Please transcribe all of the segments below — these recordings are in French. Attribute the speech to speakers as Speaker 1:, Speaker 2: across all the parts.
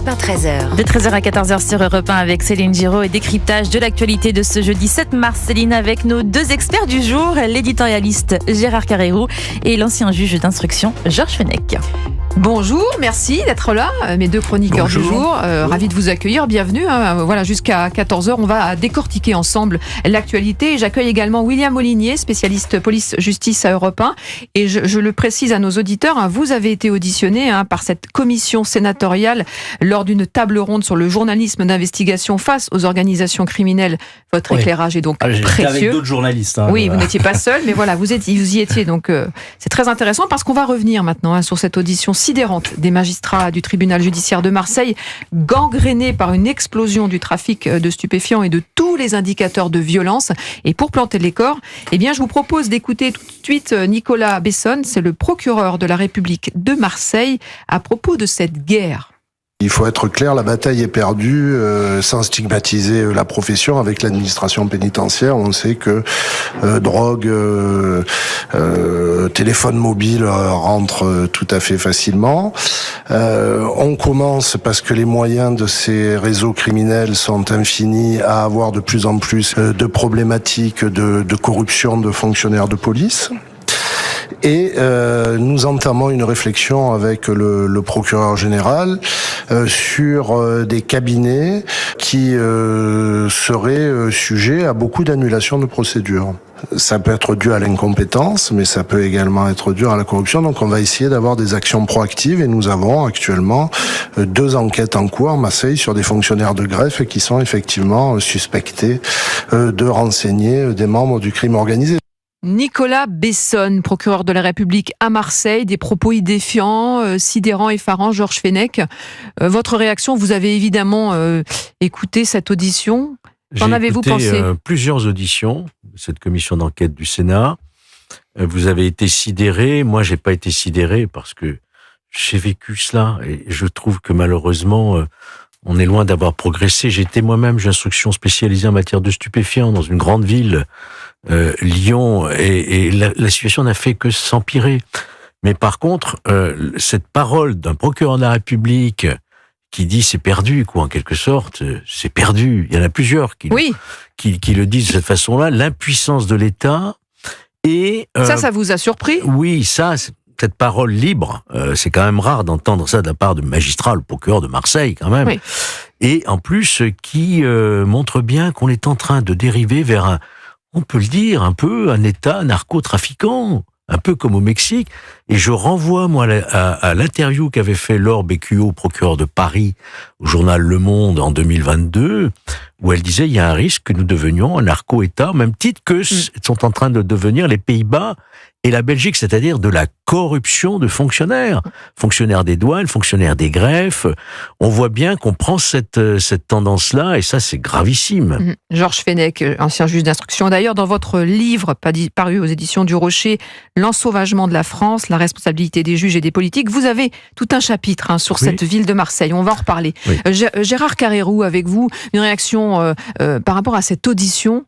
Speaker 1: Matin 13h.
Speaker 2: De 13h à 14h sur Europe 1 avec Céline Giraud et décryptage de l'actualité de ce jeudi 7 mars. Céline, avec nos deux experts du jour, l'éditorialiste Gérard Carrérou et l'ancien juge d'instruction Georges Fenech.
Speaker 3: Bonjour, merci d'être là, mes deux chroniqueurs du jour. Ravi de vous accueillir, bienvenue. Voilà, jusqu'à 14h, on va décortiquer ensemble l'actualité. J'accueille également William Molinier, spécialiste police-justice à Europe 1. Et je le précise à nos auditeurs, vous avez été auditionné par cette commission sénatoriale lors d'une table ronde sur le journalisme d'investigation face aux organisations criminelles. Votre éclairage est donc précieux.
Speaker 4: J'étais avec d'autres journalistes.
Speaker 3: Oui, vous n'étiez pas seul, mais voilà, vous y étiez. Donc c'est très intéressant parce qu'on va revenir maintenant sur cette audition sidérante des magistrats du tribunal judiciaire de Marseille, gangrénés par une explosion du trafic de stupéfiants et de tous les indicateurs de violence. Et pour planter les corps, je vous propose d'écouter tout de suite Nicolas Besson, c'est le procureur de la République de Marseille, à propos de cette guerre.
Speaker 5: Il faut être clair, la bataille est perdue sans stigmatiser la profession avec l'administration pénitentiaire. On sait que drogue, téléphone mobile rentrent tout à fait facilement. On commence, parce que les moyens de ces réseaux criminels sont infinis, à avoir de plus en plus de problématiques de corruption de fonctionnaires de police. Et nous entamons une réflexion avec le procureur général sur des cabinets qui seraient sujets à beaucoup d'annulations de procédures. Ça peut être dû à l'incompétence, mais ça peut également être dû à la corruption. Donc on va essayer d'avoir des actions proactives et nous avons actuellement 2 enquêtes en cours à Marseille sur des fonctionnaires de greffe qui sont effectivement suspectés de renseigner des membres du crime organisé.
Speaker 3: Nicolas Besson, procureur de la République à Marseille, des propos défiants, sidérants, effarants. Georges Fenech, votre réaction, vous avez évidemment écouté cette audition. Qu'en avez-vous pensé ?
Speaker 6: J'ai écouté plusieurs auditions de cette commission d'enquête du Sénat. Vous avez été sidéré, moi j'ai pas été sidéré parce que j'ai vécu cela et je trouve que malheureusement on est loin d'avoir progressé. J'étais moi-même juge d'instruction spécialisé en matière de stupéfiants dans une grande ville, Lyon, et la situation n'a fait que s'empirer. Mais par contre, cette parole d'un procureur de la République qui dit c'est perdu, quoi, en quelque sorte, c'est perdu. Il y en a plusieurs qui le disent de cette façon-là. L'impuissance de l'État et
Speaker 3: ça vous a surpris ?
Speaker 6: Oui, cette parole libre, c'est quand même rare d'entendre ça de la part de magistrats, le procureur de Marseille quand même. Oui. Et en plus, qui montre bien qu'on est en train de dériver vers on peut le dire, un peu un État narcotrafiquant, un peu comme au Mexique. Et je renvoie, moi, à l'interview qu'avait fait Laure Beccuot, procureur de Paris, au journal Le Monde en 2022, où elle disait il y a un risque que nous devenions un narco-État, au même titre que sont en train de devenir les Pays-Bas et la Belgique, c'est-à-dire de la corruption de fonctionnaires des douanes, fonctionnaires des greffes. On voit bien qu'on prend cette tendance-là, et ça, c'est gravissime.
Speaker 3: Georges Fenech, ancien juge d'instruction. D'ailleurs, dans votre livre, paru aux éditions du Rocher, L'ensauvagement de la France, la responsabilité des juges et des politiques, vous avez tout un chapitre sur cette ville de Marseille. On va en reparler. Oui. Gérard Carrérou, avec vous, une réaction par rapport à cette audition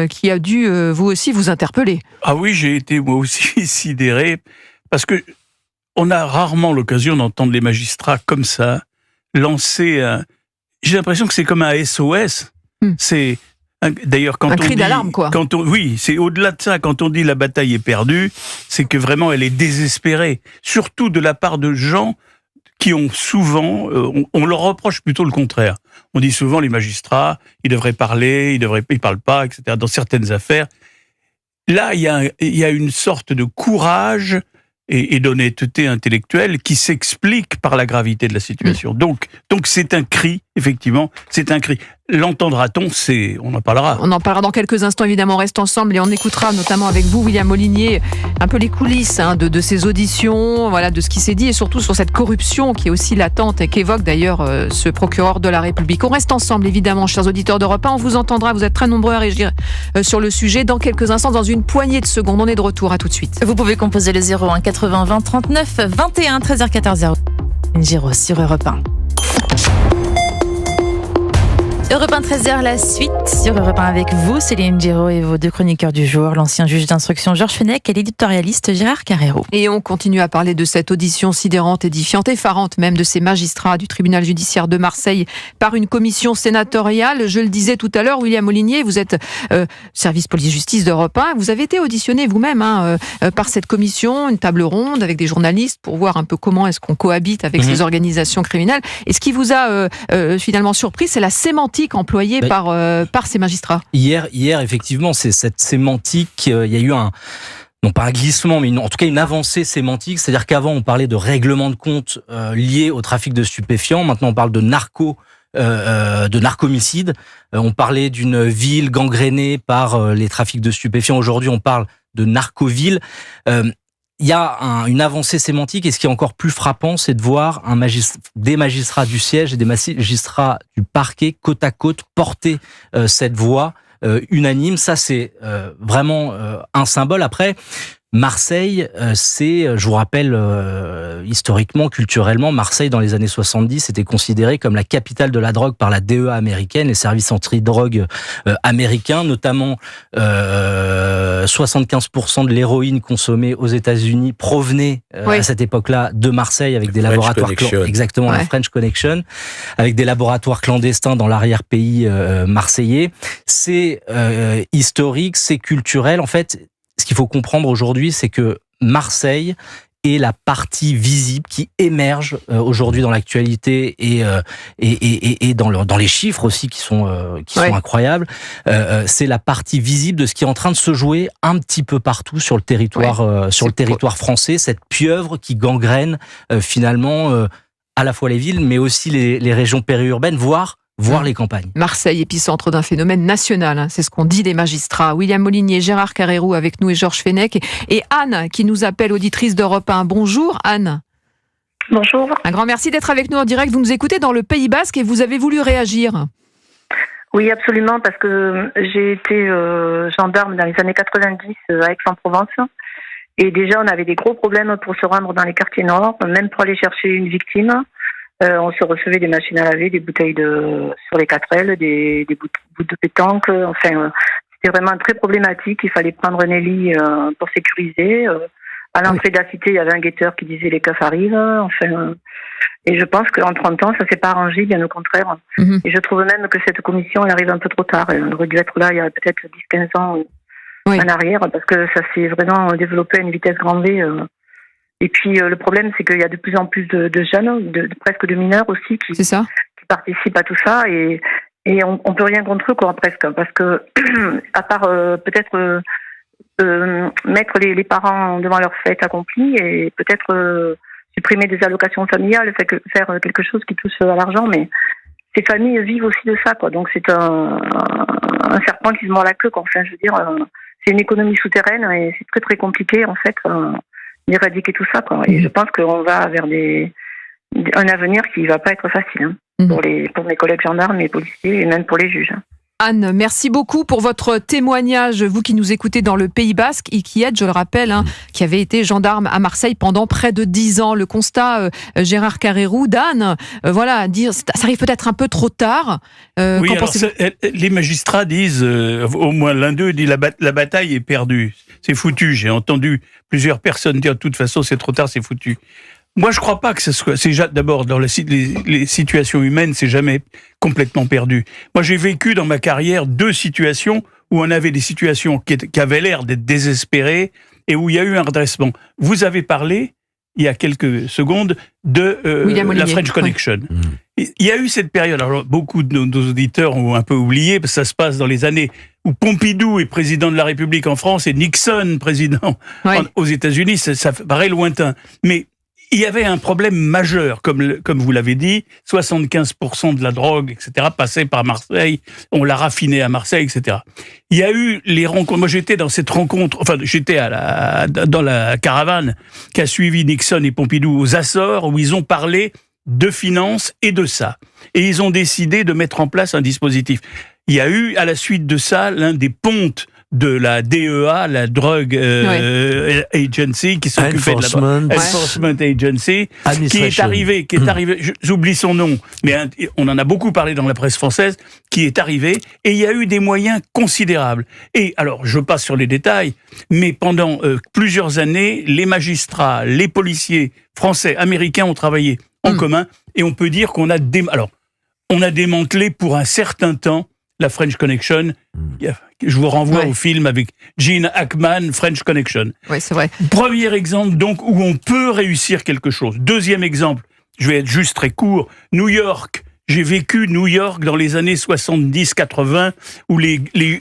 Speaker 3: qui a dû, vous aussi, vous interpeller.
Speaker 4: Ah oui, j'ai été moi aussi sidéré, parce que on a rarement l'occasion d'entendre les magistrats comme ça lancer j'ai l'impression que c'est comme un SOS. C'est d'ailleurs quand
Speaker 3: un
Speaker 4: on
Speaker 3: cri
Speaker 4: dit,
Speaker 3: d'alarme, quoi.
Speaker 4: Oui, c'est au-delà de ça. Quand on dit la bataille est perdue, c'est que vraiment elle est désespérée, surtout de la part de gens qui ont souvent, on leur reproche plutôt le contraire. On dit souvent les magistrats, ils devraient parler, ils parlent pas, etc. Dans certaines affaires. Là, il y a une sorte de courage et d'honnêteté intellectuelle qui s'explique par la gravité de la situation. Donc c'est un cri, effectivement, c'est un cri. L'entendra-t-on ? On en parlera.
Speaker 3: On en parlera dans quelques instants, évidemment. On reste ensemble et on écoutera notamment avec vous, William Molinier, un peu les coulisses de ces auditions, voilà, de ce qui s'est dit et surtout sur cette corruption qui est aussi latente et qu'évoque d'ailleurs ce procureur de la République. On reste ensemble, évidemment, chers auditeurs d'Europe 1. On vous entendra, vous êtes très nombreux à réagir sur le sujet dans quelques instants, dans une poignée de secondes. On est de retour, à tout de suite.
Speaker 2: Vous pouvez composer le 01 80 20 39 21 13h 14h. Giraud sur Europe 1. Europe 1 13h, la suite sur Europe 1 avec vous, Céline Giraud et vos deux chroniqueurs du jour, l'ancien juge d'instruction Georges Fenech et l'éditorialiste Gérard Carrérou.
Speaker 3: Et on continue à parler de cette audition sidérante, édifiante, effarante même de ces magistrats du tribunal judiciaire de Marseille par une commission sénatoriale. Je le disais tout à l'heure, William Molinier, vous êtes service police-justice d'Europe 1. Vous avez été auditionné vous-même par cette commission, une table ronde avec des journalistes pour voir un peu comment est-ce qu'on cohabite avec ces organisations criminelles. Et ce qui vous a finalement surpris, c'est la sémantique employée par ces magistrats.
Speaker 1: Hier, effectivement, c'est cette sémantique. Il y a eu non pas un glissement, mais en tout cas une avancée sémantique. C'est-à-dire qu'avant, on parlait de règlement de compte lié au trafic de stupéfiants. Maintenant, on parle de narcomicide. On parlait d'une ville gangrénée par les trafics de stupéfiants. Aujourd'hui, on parle de narcoville. Il y a une avancée sémantique, et ce qui est encore plus frappant, c'est de voir des magistrats du siège et des magistrats du parquet côte à côte porter cette voix unanime. Ça, c'est vraiment un symbole. Après, Marseille, je vous rappelle, historiquement, culturellement, Marseille, dans les années 70, était considérée comme la capitale de la drogue par la DEA américaine, les services anti-drogue américains, notamment 75% de l'héroïne consommée aux États-Unis provenait à cette époque-là de Marseille, avec des laboratoires exactement, la French Connection, avec des laboratoires clandestins dans l'arrière-pays marseillais. C'est historique, c'est culturel. En fait, ce qu'il faut comprendre aujourd'hui, c'est que Marseille est la partie visible qui émerge aujourd'hui dans l'actualité et dans les chiffres aussi qui sont incroyables. C'est la partie visible de ce qui est en train de se jouer un petit peu partout sur le territoire, français. Cette pieuvre qui gangrène finalement à la fois les villes, mais aussi les régions périurbaines, voire les campagnes.
Speaker 3: Marseille, épicentre d'un phénomène national, c'est ce qu'ont dit les magistrats. William Molinier, Gérard Carrérou avec nous et Georges Fenech. Et Anne, qui nous appelle, auditrice d'Europe 1. Bonjour Anne.
Speaker 7: Bonjour.
Speaker 3: Un grand merci d'être avec nous en direct. Vous nous écoutez dans le Pays Basque et vous avez voulu réagir.
Speaker 7: Oui, absolument, parce que j'ai été gendarme dans les années 90 à Aix-en-Provence. Et déjà, on avait des gros problèmes pour se rendre dans les quartiers nord, même pour aller chercher une victime. On se recevait des machines à laver, des bouteilles sur les 4L, des bouts de pétanque. Enfin, c'était vraiment très problématique. Il fallait prendre un héli pour sécuriser. À l'entrée de la cité, il y avait un guetteur qui disait les keufs arrivent. Enfin, et je pense qu'en 30 ans, ça s'est pas arrangé, bien au contraire. Et je trouve même que cette commission, elle arrive un peu trop tard. Elle aurait dû être là il y a peut-être 10-15 ans en arrière, parce que ça s'est vraiment développé à une vitesse grand V. Et puis le problème, c'est qu'il y a de plus en plus de jeunes, presque de mineurs aussi, qui participent à tout ça, et on peut rien contre eux, quoi, presque, parce que à part peut-être mettre les parents devant leur fait accompli, et peut-être supprimer des allocations familiales, faire quelque chose qui touche à l'argent, mais ces familles vivent aussi de ça, quoi. Donc c'est un serpent qui se mord la queue, quoi. Enfin, je veux dire, c'est une économie souterraine, et c'est très très compliqué, en fait. D'éradiquer tout ça, quoi. Et je pense qu'on va vers un avenir qui va pas être facile pour mes collègues gendarmes et policiers, et même pour les juges.
Speaker 3: Anne, merci beaucoup pour votre témoignage, vous qui nous écoutez dans le Pays Basque et qui êtes, je le rappelle, qui avez été gendarme à Marseille pendant près de 10 ans. Le constat, Gérard Carrérou, d'Anne, ça arrive peut-être un peu trop tard.
Speaker 4: Oui, alors les magistrats disent, au moins l'un d'eux dit la bataille est perdue, c'est foutu. J'ai entendu plusieurs personnes dire de toute façon c'est trop tard, c'est foutu. Moi, je crois pas que ce soit. D'abord, dans les situations humaines, c'est jamais complètement perdu. Moi, j'ai vécu dans ma carrière 2 situations où on avait des situations qui avaient l'air d'être désespérées et où il y a eu un redressement. Vous avez parlé, il y a quelques secondes, de la French Connection. Il y a eu cette période. Alors, beaucoup de nos auditeurs ont un peu oublié, parce que ça se passe dans les années où Pompidou est président de la République en France et Nixon président aux États-Unis. Ça paraît lointain, mais il y avait un problème majeur, comme vous l'avez dit, 75% de la drogue, etc., passait par Marseille, on l'a raffiné à Marseille, etc. Il y a eu les rencontres, moi j'étais dans cette rencontre, j'étais dans la caravane qui a suivi Nixon et Pompidou aux Açores, où ils ont parlé de finances et de ça. Et ils ont décidé de mettre en place un dispositif. Il y a eu, à la suite de ça, l'un des pontes de la DEA, la Drug Agency, qui s'occupait de la Enforcement Agency, qui est arrivé, j'oublie son nom, mais on en a beaucoup parlé dans la presse française, qui est arrivé, et il y a eu des moyens considérables. Et alors, je passe sur les détails, mais pendant plusieurs années, les magistrats, les policiers français, américains ont travaillé en commun, et on peut dire qu'on a démantelé pour un certain temps la French Connection. Je vous renvoie au film avec Gene Hackman, French Connection.
Speaker 3: Oui, c'est vrai.
Speaker 4: Premier exemple, donc, où on peut réussir quelque chose. Deuxième exemple, je vais être juste très court, New York. J'ai vécu New York dans les années 70-80, où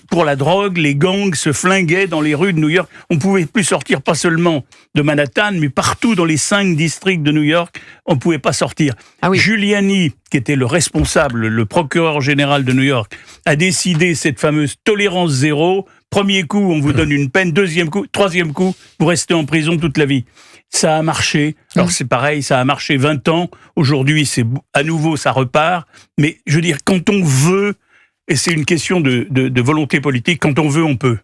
Speaker 4: pour la drogue, les gangs se flinguaient dans les rues de New York. On pouvait plus sortir, pas seulement de Manhattan, mais partout dans les 5 districts de New York, on pouvait pas sortir. Ah oui. Giuliani, qui était le responsable, le procureur général de New York, a décidé cette fameuse tolérance zéro. Premier coup, on vous donne une peine. Deuxième coup, troisième coup, vous restez en prison toute la vie. Ça a marché. Alors c'est pareil, ça a marché 20 ans. Aujourd'hui, à nouveau, ça repart. Mais je veux dire, quand on veut, et c'est une question de volonté politique, quand on veut, on peut.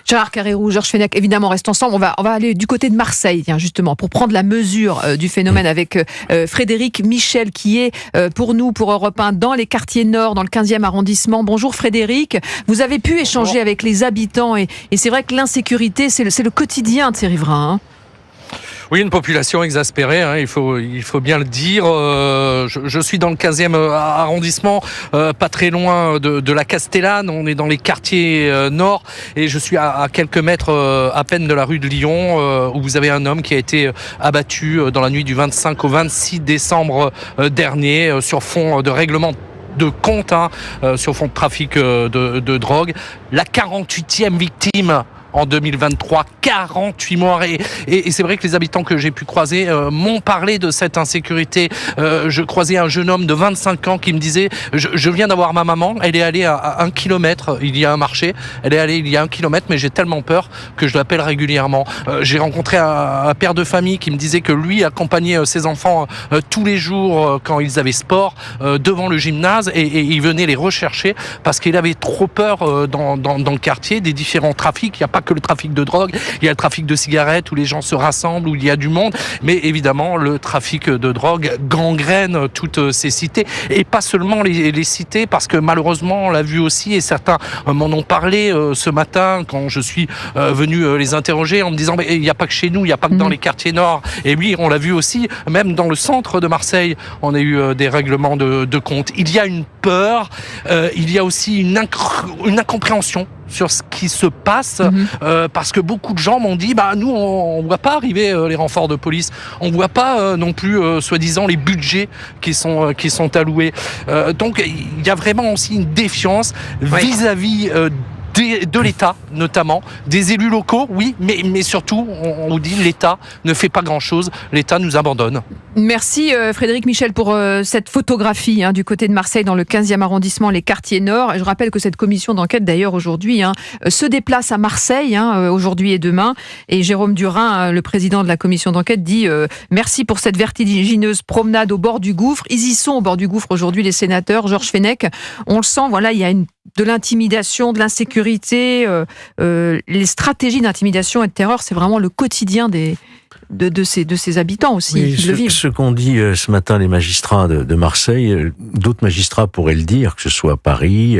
Speaker 3: Gérard Carrérou, Georges Fenech, évidemment, reste ensemble. On va aller du côté de Marseille, justement, pour prendre la mesure du phénomène avec Frédéric Michel, qui est pour nous, pour Europe 1, dans les quartiers nord, dans le 15e arrondissement. Bonjour Frédéric. Vous avez pu échanger avec les habitants et c'est vrai que l'insécurité, c'est le quotidien de ces riverains.
Speaker 8: Oui, une population exaspérée, il faut bien le dire. Je suis dans le 15e arrondissement, pas très loin de la Castellane. On est dans les quartiers nord et je suis à quelques mètres à peine de la rue de Lyon, où vous avez un homme qui a été abattu dans la nuit du 25 au 26 décembre dernier sur fond de règlement de compte, sur fond de trafic de drogue. La 48e victime en 2023, 48 morts. Et c'est vrai que les habitants que j'ai pu croiser m'ont parlé de cette insécurité. Je croisais un jeune homme de 25 ans qui me disait je viens d'avoir ma maman, elle est allée à 1 kilomètre, il y a un marché, elle est allée il y a 1 kilomètre, mais j'ai tellement peur que je l'appelle régulièrement. J'ai rencontré un père de famille qui me disait que lui accompagnait ses enfants tous les jours quand ils avaient sport devant le gymnase et il venait les rechercher parce qu'il avait trop peur dans le quartier des différents trafics. Il n'y a pas que le trafic de drogue, il y a le trafic de cigarettes où les gens se rassemblent, où il y a du monde, mais évidemment le trafic de drogue gangrène toutes ces cités et pas seulement les cités, parce que malheureusement on l'a vu aussi et certains m'en ont parlé ce matin quand je suis venu les interroger en me disant mais il n'y a pas que chez nous, il n'y a pas que dans les quartiers nord, et oui on l'a vu aussi, même dans le centre de Marseille on a eu des règlements de compte. Il y a une peur, il y a aussi une incompréhension sur ce qui se passe, parce que beaucoup de gens m'ont dit nous on voit pas arriver les renforts de police, on voit pas non plus soi-disant les budgets qui sont alloués. Donc il y a vraiment aussi une défiance vis-à-vis de l'État, notamment, des élus locaux, oui, mais surtout, on vous dit, l'État ne fait pas grand-chose, l'État nous abandonne.
Speaker 3: Merci Frédéric Michel pour cette photographie du côté de Marseille, dans le 15e arrondissement, les quartiers nord. Je rappelle que cette commission d'enquête, d'ailleurs, aujourd'hui, se déplace à Marseille, aujourd'hui et demain. Et Jérôme Durin, le président de la commission d'enquête, dit merci pour cette vertigineuse promenade au bord du gouffre. Ils y sont au bord du gouffre aujourd'hui, les sénateurs. Georges Fenech, on le sent, voilà, il y a de l'intimidation, de l'insécurité, les stratégies d'intimidation et de terreur, c'est vraiment le quotidien de ces habitants aussi.
Speaker 6: Oui,
Speaker 3: qui le vivent.
Speaker 6: Ce qu'ont dit ce matin les magistrats de Marseille, d'autres magistrats pourraient le dire, que ce soit à Paris,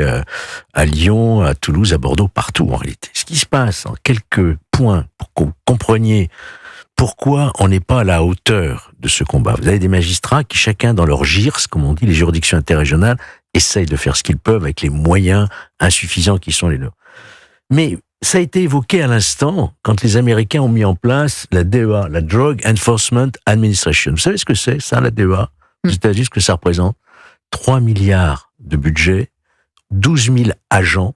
Speaker 6: à Lyon, à Toulouse, à Bordeaux, partout en réalité. Ce qui se passe en quelques points pour que vous compreniez pourquoi on n'est pas à la hauteur de ce combat. Vous avez des magistrats qui, chacun dans leur GIRS, comme on dit, les juridictions interrégionales, essayent de faire ce qu'ils peuvent avec les moyens insuffisants qui sont les leurs. Mais ça a été évoqué à l'instant quand les Américains ont mis en place la DEA, la Drug Enforcement Administration. Vous savez ce que c'est, ça, la DEA? Aux États-Unis, ce que ça représente? 3 milliards de budget, 12 000 agents,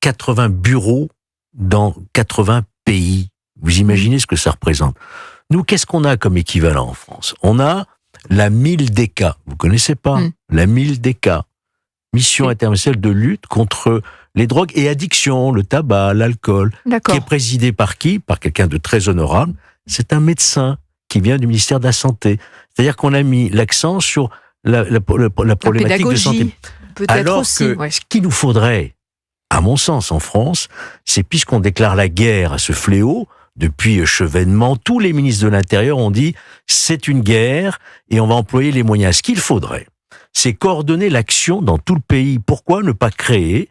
Speaker 6: 80 bureaux dans 80 pays. Vous imaginez ce que ça représente? Nous, qu'est-ce qu'on a comme équivalent en France? On a la MILDECA. Vous connaissez pas? La MILDECA. Mission internationale de lutte contre les drogues et addictions, le tabac, l'alcool. Qui est présidée par qui? Par quelqu'un de très honorable. C'est un médecin qui vient du ministère de la Santé. C'est-à-dire qu'on a mis l'accent sur la problématique de santé.
Speaker 3: Peut-être
Speaker 6: alors
Speaker 3: aussi,
Speaker 6: que ce qu'il nous faudrait, à mon sens, en France, c'est puisqu'on déclare la guerre à ce fléau, depuis Chevènement, tous les ministres de l'Intérieur ont dit c'est une guerre et on va employer les moyens. Ce qu'il faudrait, c'est coordonner l'action dans tout le pays. Pourquoi ne pas créer,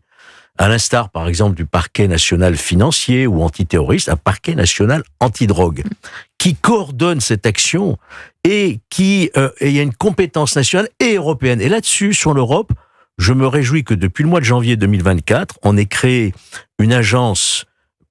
Speaker 6: à l'instar par exemple du parquet national financier ou antiterroriste, un parquet national antidrogue qui coordonne cette action et qui il y a une compétence nationale et européenne. Et là-dessus, sur l'Europe, je me réjouis que depuis le mois de janvier 2024, on ait créé une agence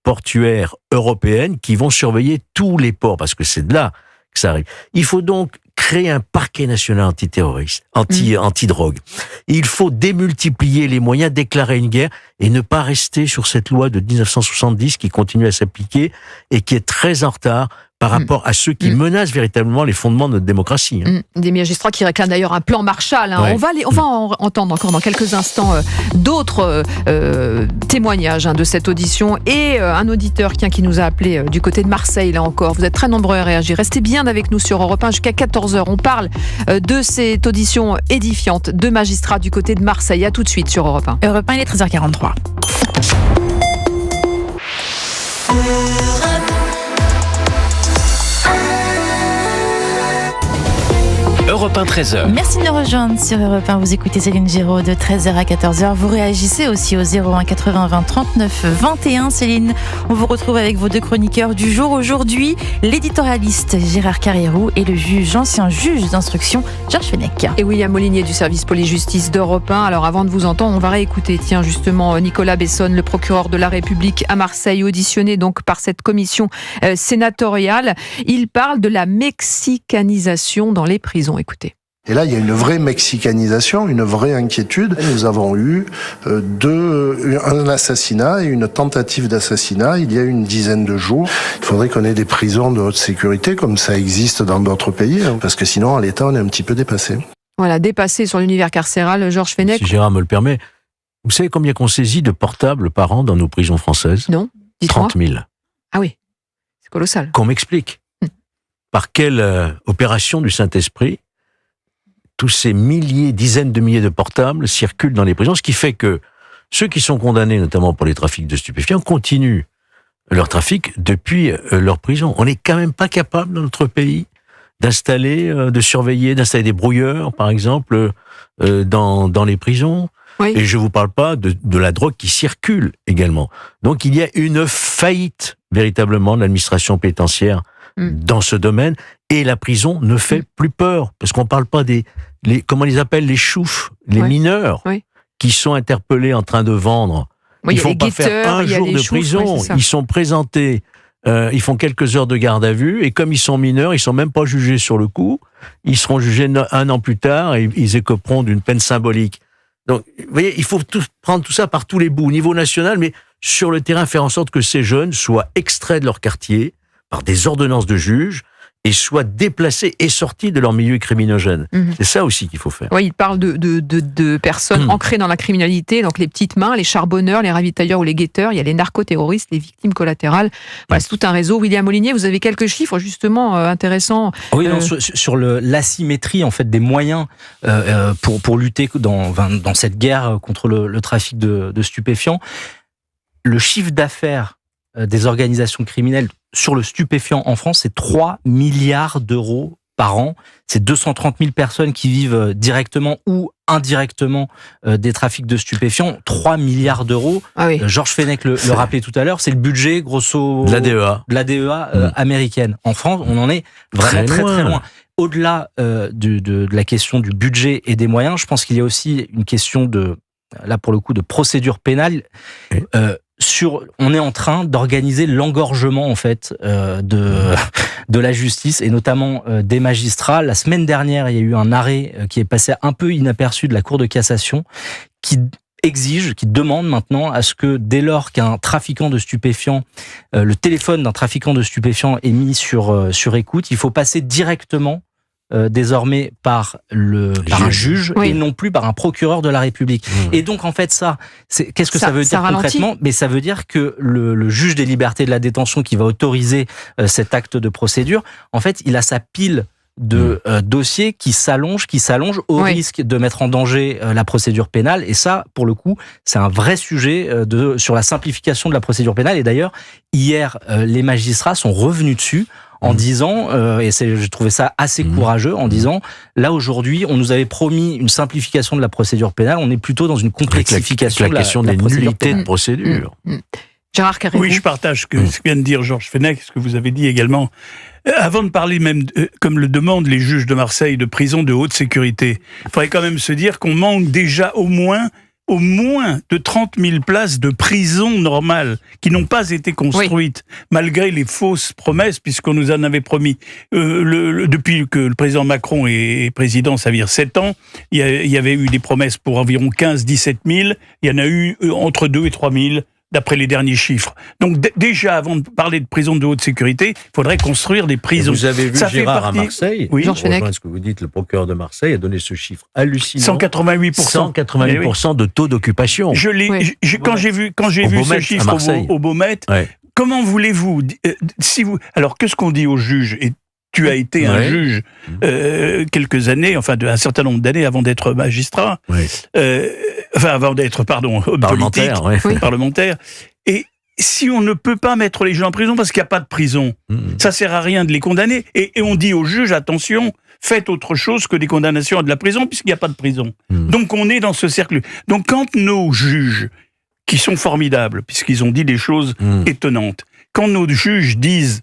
Speaker 6: portuaire européenne qui vont surveiller tous les ports, parce que c'est de là que ça arrive. Il faut donc créer un parquet national antiterroriste, antidrogue. Il faut démultiplier les moyens, déclarer une guerre et ne pas rester sur cette loi de 1970 qui continue à s'appliquer et qui est très en retard par rapport à ceux qui menacent véritablement les fondements de notre démocratie.
Speaker 3: Des magistrats qui réclament d'ailleurs un plan Marshall.
Speaker 6: Ouais.
Speaker 3: On va entendre encore dans quelques instants d'autres témoignages de cette audition et un auditeur qui nous a appelé du côté de Marseille, là encore. Vous êtes très nombreux à réagir. Restez bien avec nous sur Europe 1 jusqu'à 14h. On parle de cette audition édifiante de magistrats du côté de Marseille. À tout de suite sur Europe 1.
Speaker 2: Europe 1, il est 13h43.
Speaker 9: Europe 1, 13h.
Speaker 2: Merci de nous rejoindre sur Europe 1. Vous écoutez Céline Giraud de 13h à 14h. Vous réagissez aussi au 01 80 20 39 21. Céline, on vous retrouve avec vos deux chroniqueurs du jour. Aujourd'hui, l'éditorialiste Gérard Carrérou et le ancien juge d'instruction Georges Fenech.
Speaker 3: Et William Molinier du service police-justice d'Europe 1. Alors avant de vous entendre, on va réécouter justement Nicolas Besson, le procureur de la République à Marseille, auditionné donc par cette commission sénatoriale. Il parle de la mexicanisation dans les prisons. Écoutez.
Speaker 5: Et là, il y a une vraie mexicanisation, une vraie inquiétude. Nous avons eu un assassinat et une tentative d'assassinat il y a une dizaine de jours. Il faudrait qu'on ait des prisons de haute sécurité comme ça existe dans d'autres pays, parce que sinon, à l'État, on est un petit peu dépassé.
Speaker 3: Voilà, dépassé sur l'univers carcéral, Georges Fenech.
Speaker 6: Si Gérard me le permet, vous savez combien qu'on saisit de portables par an dans nos prisons françaises ?
Speaker 3: Non, dites-moi.
Speaker 6: 30 000.
Speaker 3: Ah oui, c'est colossal.
Speaker 6: Qu'on m'explique. Par quelle opération du Saint-Esprit tous ces milliers, dizaines de milliers de portables circulent dans les prisons, ce qui fait que ceux qui sont condamnés, notamment pour les trafics de stupéfiants, continuent leur trafic depuis leur prison. On n'est quand même pas capable dans notre pays d'installer, de surveiller, d'installer des brouilleurs, par exemple, dans les prisons.
Speaker 3: Oui.
Speaker 6: Et je vous parle pas de la drogue qui circule également. Donc il y a une faillite véritablement de l'administration pénitentiaire dans ce domaine, et la prison ne fait plus peur, parce qu'on parle pas comment on les appelle, les choufs, les mineurs, qui sont interpellés en train de vendre.
Speaker 3: Oui,
Speaker 6: ils font pas faire un jour de prison, ils sont présentés, ils font quelques heures de garde à vue, et comme ils sont mineurs, ils sont même pas jugés sur le coup, ils seront jugés un an plus tard, et ils écoperont d'une peine symbolique. Donc, vous voyez, il faut prendre tout ça par tous les bouts, au niveau national, mais sur le terrain, faire en sorte que ces jeunes soient extraits de leur quartier, par des ordonnances de juges, et soient déplacés et sortis de leur milieu criminogène. C'est ça aussi qu'il faut faire.
Speaker 3: Oui, il parle de personnes ancrées dans la criminalité, donc les petites mains, les charbonneurs, les ravitailleurs ou les guetteurs, il y a les narcoterroristes, les victimes collatérales. Voilà, c'est tout un réseau. William Molinier, vous avez quelques chiffres justement intéressants.
Speaker 1: Oui, sur l'asymétrie en fait des moyens pour lutter dans cette guerre contre le trafic de stupéfiants. Le chiffre d'affaires des organisations criminelles sur le stupéfiant en France, c'est 3 milliards d'euros par an. C'est 230 000 personnes qui vivent directement ou indirectement des trafics de stupéfiants. 3 milliards d'euros. Ah oui. Georges Fenech le rappelait tout à l'heure, c'est le budget grosso
Speaker 6: de la DEA,
Speaker 1: américaine. En France, on en est vraiment très loin. Au-delà de la question du budget et des moyens, je pense qu'il y a aussi une question là pour le coup, de procédure pénale. On est en train d'organiser l'engorgement en fait de la justice et notamment des magistrats. La semaine dernière, il y a eu un arrêt qui est passé un peu inaperçu de la Cour de cassation qui demande maintenant à ce que dès lors qu'un trafiquant de stupéfiants, le téléphone d'un trafiquant de stupéfiants est mis sur écoute, il faut passer directement désormais par un juge et non plus par un procureur de la République. Et donc en fait qu'est-ce que ça veut dire concrètement ? Mais ça veut dire que le juge des libertés de la détention qui va autoriser cet acte de procédure, en fait il a sa pile de dossiers qui s'allongent au risque de mettre en danger la procédure pénale. Et ça, pour le coup, c'est un vrai sujet sur la simplification de la procédure pénale. Et d'ailleurs, hier, les magistrats sont revenus dessus en disant, et j'ai trouvé ça assez courageux, en disant, là aujourd'hui, on nous avait promis une simplification de la procédure pénale, on est plutôt dans une complexification
Speaker 6: de la question des nullités de procédure.
Speaker 3: Gérard Carrérou.
Speaker 4: Oui, je partage ce que vient de dire Georges Fenech, ce que vous avez dit également. Avant de parler même, comme le demandent les juges de Marseille, de prison de haute sécurité, il faudrait quand même se dire qu'on manque déjà au moins de 30 000 places de prison normales qui n'ont pas été construites, malgré les fausses promesses, puisqu'on nous en avait promis. Depuis que le président Macron est président, ça veut dire 7 ans, il y avait eu des promesses pour environ 15-17 000. Il y en a eu entre 2 et 3 000. D'après les derniers chiffres. Donc déjà, avant de parler de prison de haute sécurité, il faudrait construire des prisons.
Speaker 6: Et vous avez vu Gérard à Marseille,
Speaker 3: oui, Georges Fenech.
Speaker 6: Ce que vous dites, le procureur de Marseille a donné ce chiffre hallucinant.
Speaker 4: 188%.
Speaker 6: 188% de taux d'occupation.
Speaker 4: Quand j'ai vu ce chiffre au Beaumet, comment voulez-vous, alors qu'est-ce qu'on dit aux juges? Et tu as été un juge quelques années, enfin un certain nombre d'années avant d'être magistrat, avant d'être, parlementaire. Et si on ne peut pas mettre les gens en prison parce qu'il n'y a pas de prison, ça sert à rien de les condamner. Et on dit aux juges, attention, faites autre chose que des condamnations à de la prison puisqu'il n'y a pas de prison. Donc on est dans ce cercle. Donc quand nos juges, qui sont formidables, puisqu'ils ont dit des choses étonnantes, quand nos juges disent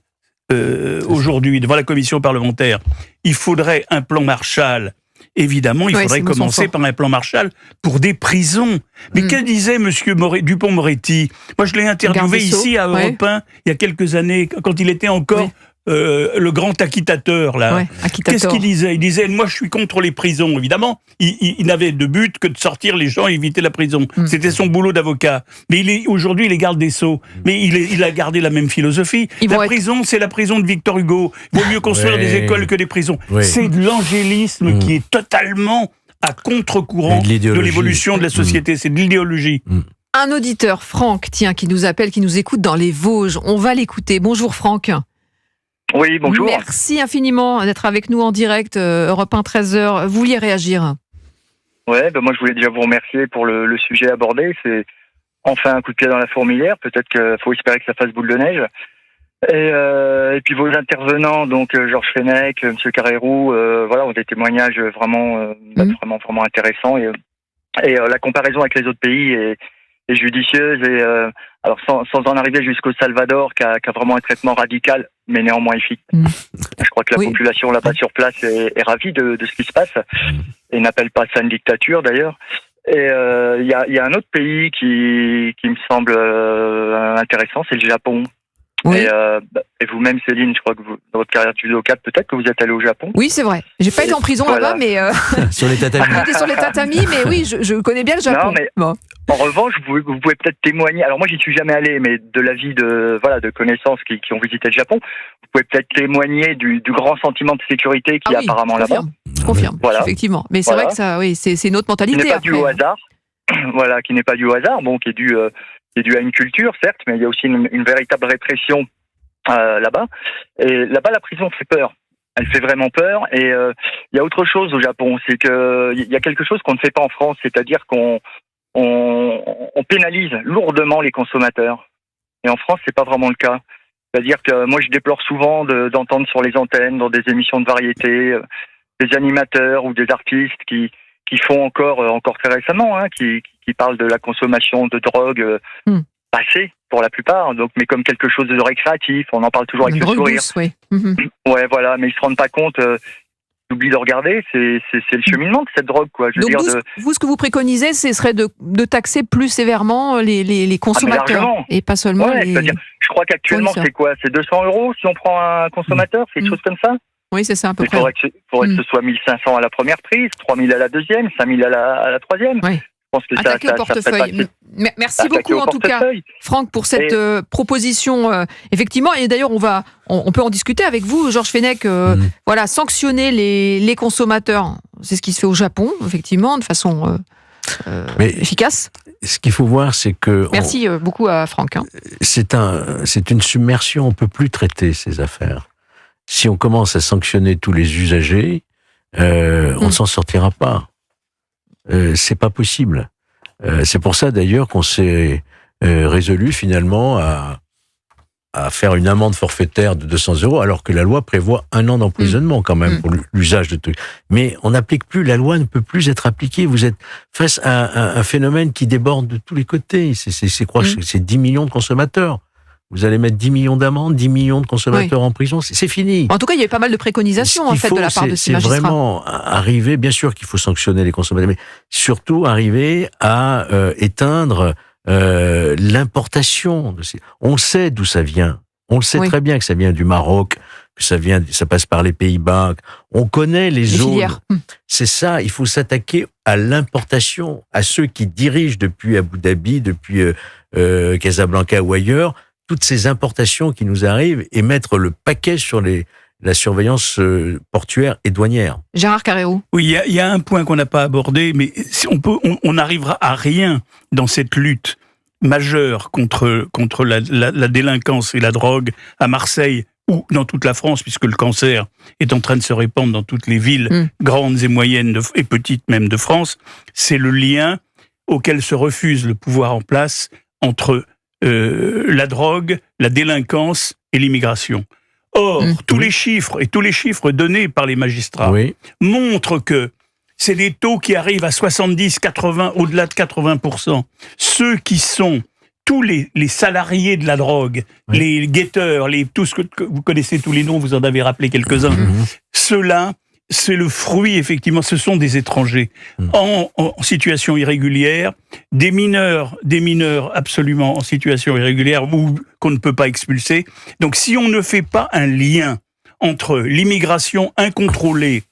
Speaker 4: aujourd'hui, devant la commission parlementaire, il faudrait un plan Marshall. Évidemment, il faudrait commencer par un plan Marshall pour des prisons. Mais que disait M. Dupond-Moretti? Moi, je l'ai interviewé ici à Europe 1 il y a quelques années, quand il était encore le grand acquittateur. Qu'est-ce qu'il disait? Il disait, moi, je suis contre les prisons. Évidemment, il n'avait de but que de sortir les gens et éviter la prison. C'était son boulot d'avocat. Mais aujourd'hui, il est garde des Sceaux. Mais il a gardé la même philosophie. Prison, c'est la prison de Victor Hugo. Il vaut mieux construire des écoles que des prisons. C'est de l'angélisme qui est totalement à contre-courant de l'évolution de la société. C'est de l'idéologie.
Speaker 3: Un auditeur, Franck, qui nous appelle, qui nous écoute dans les Vosges. On va l'écouter. Bonjour Franck.
Speaker 10: Oui, bonjour.
Speaker 3: Merci infiniment d'être avec nous en direct, Europe 1, 13h. Vous vouliez réagir?
Speaker 10: Ouais, moi je voulais déjà vous remercier pour le sujet abordé. C'est enfin un coup de pied dans la fourmilière. Peut-être qu'il faut espérer que ça fasse boule de neige. Et puis vos intervenants, donc Georges Fenech, M. Carrérou, ont des témoignages vraiment intéressants. Et la comparaison avec les autres pays est judicieuse. Et alors sans en arriver jusqu'au Salvador, qui a vraiment un traitement radical, mais néanmoins efficace. Je crois que la population là-bas sur place est ravie de ce qui se passe et n'appelle pas ça une dictature d'ailleurs. Et il y a un autre pays qui me semble intéressant, c'est le Japon. Oui. Et vous-même, Céline, je crois que dans votre carrière de judokate, peut-être que vous êtes allée au Japon.
Speaker 3: Oui, c'est vrai. J'ai pas été en prison là-bas, mais
Speaker 6: sur les tatamis.
Speaker 3: J'étais sur les tatamis, mais oui, je connais bien le Japon.
Speaker 10: Non, mais en revanche, vous pouvez peut-être témoigner. Alors moi, j'y suis jamais allé, mais de l'avis de connaissances qui ont visité le Japon, vous pouvez peut-être témoigner du grand sentiment de sécurité qu'il y a apparemment là-bas.
Speaker 3: Je confirme. Effectivement. Mais c'est vrai que ça, c'est une autre mentalité.
Speaker 10: Qui n'est pas dû au hasard. Qui n'est pas dû au hasard. Bon, qui est dû à une culture, certes, mais il y a aussi une véritable répression là-bas. Et là-bas, la prison fait peur. Elle fait vraiment peur. Et il y a autre chose au Japon, c'est que il y a quelque chose qu'on ne fait pas en France, c'est-à-dire qu'on pénalise lourdement les consommateurs. Et en France, c'est pas vraiment le cas. C'est-à-dire que moi, je déplore souvent d'entendre sur les antennes, dans des émissions de variété, des animateurs ou des artistes qui font encore très récemment, qui parlent de la consommation de drogue passée pour la plupart, donc mais comme quelque chose de récréatif, on en parle toujours avec le sourire.
Speaker 3: Douce, oui.
Speaker 10: Ouais, voilà, mais ils se rendent pas compte. Ils oublient de regarder, c'est le cheminement de cette drogue, quoi.
Speaker 3: Donc vous, ce que vous préconisez, ce serait de taxer plus sévèrement les consommateurs et pas seulement les.
Speaker 10: C'est-à-dire, je crois qu'actuellement c'est quoi? C'est 200 € si on prend un consommateur, c'est quelque chose comme ça.
Speaker 3: Oui, c'est ça, à peu près.
Speaker 10: Il faudrait que ce soit 1 500 à la première prise, 3 000 à la deuxième, 5 000 à la troisième.
Speaker 3: Oui.
Speaker 10: Je pense que
Speaker 3: attaquer au portefeuille. Merci beaucoup, en tout cas, Franck, pour cette proposition. Effectivement, et d'ailleurs, on peut en discuter avec vous, Georges Fenech. Sanctionner les consommateurs, c'est ce qui se fait au Japon, effectivement, de façon efficace.
Speaker 6: Ce qu'il faut voir, c'est que...
Speaker 3: Merci beaucoup à Franck.
Speaker 6: C'est une submersion, on ne peut plus traiter ces affaires. si on commence à sanctionner tous les usagers, on ne s'en sortira pas. C'est pas possible. C'est pour ça d'ailleurs qu'on s'est résolu finalement à faire une amende forfaitaire de 200 €, alors que la loi prévoit 1 an d'emprisonnement quand même pour l'usage de trucs. Mais on n'applique plus, la loi ne peut plus être appliquée. Vous êtes face à un phénomène qui déborde de tous les côtés. C'est 10 millions de consommateurs. Vous allez mettre 10 millions d'amendes, 10 millions de consommateurs en prison, c'est fini.
Speaker 3: En tout cas, il y a eu pas mal de préconisations de la part de ces magistrats.
Speaker 6: C'est vraiment arriver, bien sûr qu'il faut sanctionner les consommateurs, mais surtout arriver à éteindre l'importation. On sait d'où ça vient. On le sait très bien que ça vient du Maroc, que ça passe par les Pays-Bas. On connaît les zones. Filières. C'est ça. Il faut s'attaquer à l'importation, à ceux qui dirigent depuis Abu Dhabi, depuis Casablanca ou ailleurs, toutes ces importations qui nous arrivent et mettre le paquet sur la surveillance portuaire et douanière.
Speaker 3: Gérard Carrérou.
Speaker 4: Oui, il y a un point qu'on n'a pas abordé, mais on n'arrivera à rien dans cette lutte majeure contre la délinquance et la drogue à Marseille ou dans toute la France, puisque le cancer est en train de se répandre dans toutes les villes grandes et moyennes et petites même de France. C'est le lien auquel se refuse le pouvoir en place entre la drogue, la délinquance et l'immigration. Or, tous les chiffres donnés par les magistrats montrent que c'est des taux qui arrivent à 70, 80, au-delà de 80%. Ceux qui sont tous les salariés de la drogue, les guetteurs, tout ce que vous connaissez tous les noms, vous en avez rappelé quelques-uns, ceux-là, c'est le fruit, effectivement, ce sont des étrangers en situation irrégulière, des mineurs absolument en situation irrégulière ou qu'on ne peut pas expulser. Donc si on ne fait pas un lien entre l'immigration incontrôlée,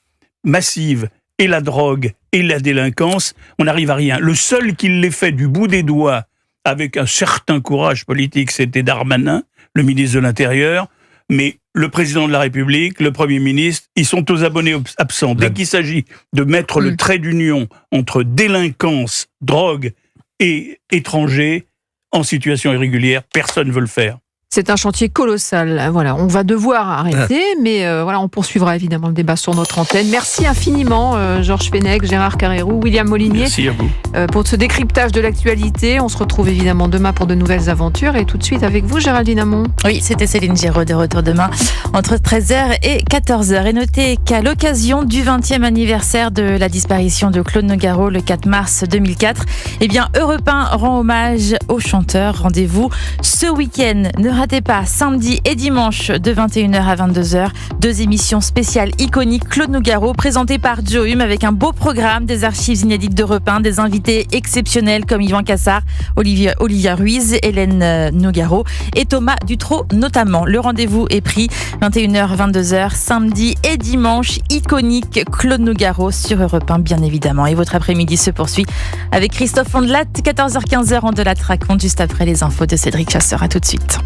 Speaker 4: massive, et la drogue et la délinquance, on n'arrive à rien. Le seul qui l'ait fait du bout des doigts, avec un certain courage politique, c'était Darmanin, le ministre de l'Intérieur, mais le président de la République, le Premier ministre, ils sont aux abonnés absents. Dès qu'il s'agit de mettre le trait d'union entre délinquance, drogue et étrangers en situation irrégulière, personne ne veut le faire.
Speaker 3: C'est un chantier colossal. Voilà, on va devoir arrêter, mais voilà, on poursuivra évidemment le débat sur notre antenne. Merci infiniment, Georges Fenech, Gérard Carrérou, William Molinier.
Speaker 4: Merci à vous.
Speaker 3: Pour ce décryptage de l'actualité. On se retrouve évidemment demain pour de nouvelles aventures. Et tout de suite avec vous, Géraldine Amont.
Speaker 2: Oui, c'était Céline Giraud de retour demain entre 13h et 14h. Et notez qu'à l'occasion du 20e anniversaire de la disparition de Claude Nougaro le 4 mars 2004, eh bien, Europe 1 rend hommage au chanteur. Rendez-vous ce week-end. Ne ratez pas, samedi et dimanche de 21h à 22h, 2 émissions spéciales iconiques Claude Nougaro présentées par Joe Hume avec un beau programme, des archives inédites d'Europe 1, des invités exceptionnels comme Yvan Cassard, Olivia Ruiz, Hélène Nougaro et Thomas Dutroux notamment. Le rendez-vous est pris 21h 22h samedi et dimanche, iconique Claude Nougaro sur Europe 1 bien évidemment. Et votre après-midi se poursuit avec Christophe Ondelat, 14h-15h en Ondelat raconte juste après les infos de Cédric Chasseur. À tout de suite.